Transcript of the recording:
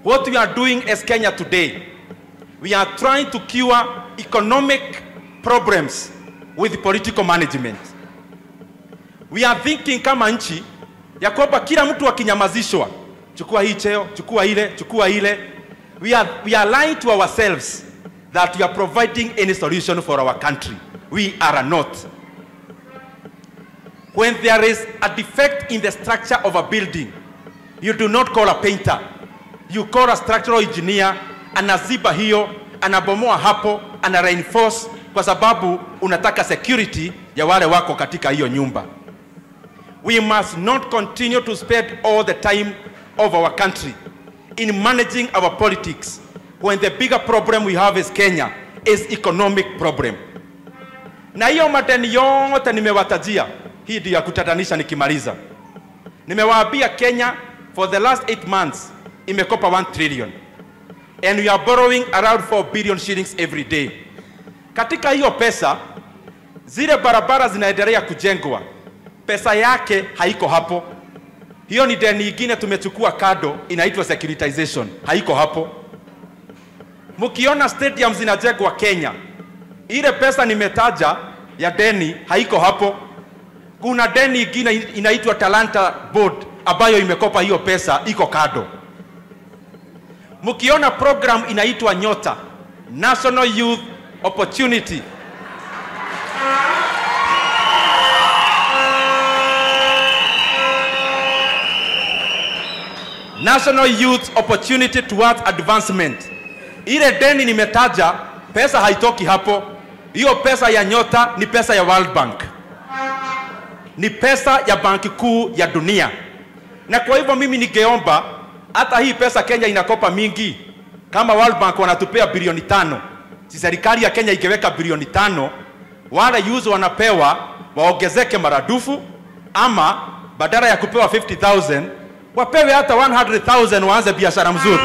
What we are doing as Kenya today, we are trying to cure economic problems with political management. We are thinking kama nchi ya kwamba kila mtu akinyamazishwa, chukua hii cheo, chukua ile. We are lying to ourselves that we are providing any solution for our country. We are not. When there is a defect in the structure of a building, you do not call a painter. You call a structural engineer, anaziba hiyo, anabomoa hapo, ana reinforce kwa sababu unataka security ya wale wako katika hiyo nyumba. We must not continue to spend all the time of our country in managing our politics when the bigger problem we have as Kenya is economic problem. Na hiyo madeni yote nimewatajia, hii ndio ya kutatanisha nikimaliza. Nimewaambia Kenya for the last 8 months imekopa 1 trillion. And we are borrowing around 4 billion shillings every day. Katika hiyo pesa, zile barabara zinaendelea kujengwa, pesa yake haiko hapo. Hiyo ni deni nyingine tumechukua kado, inaitwa securitization, haiko hapo. Mkiona stadiums zinajengwa Kenya, ile pesa nimetaja ya deni haiko hapo. Kuna deni nyingine inaitwa Talanta Board ambayo imekopa hiyo pesa, iko kado. Mkiona program inaitwa Nyota, National Youth Opportunity, National Youth Opportunity Towards Advancement. Ile deni nimetaja, pesa haitoki hapo. Hiyo pesa ya Nyota ni pesa ya World Bank. Ni pesa ya banki kuu ya dunia. Na kwa hivyo mimi ningeomba hata hii pesa Kenya inakopa mingi. Kama World Bank wanatupea bilioni 5. Si serikali ya Kenya ikeweka bilioni 5, wale youth wanapewa waongezeke maradufu, ama badala ya kupewa 50,000 wapewe hata 100,000 waanze biashara mzuri.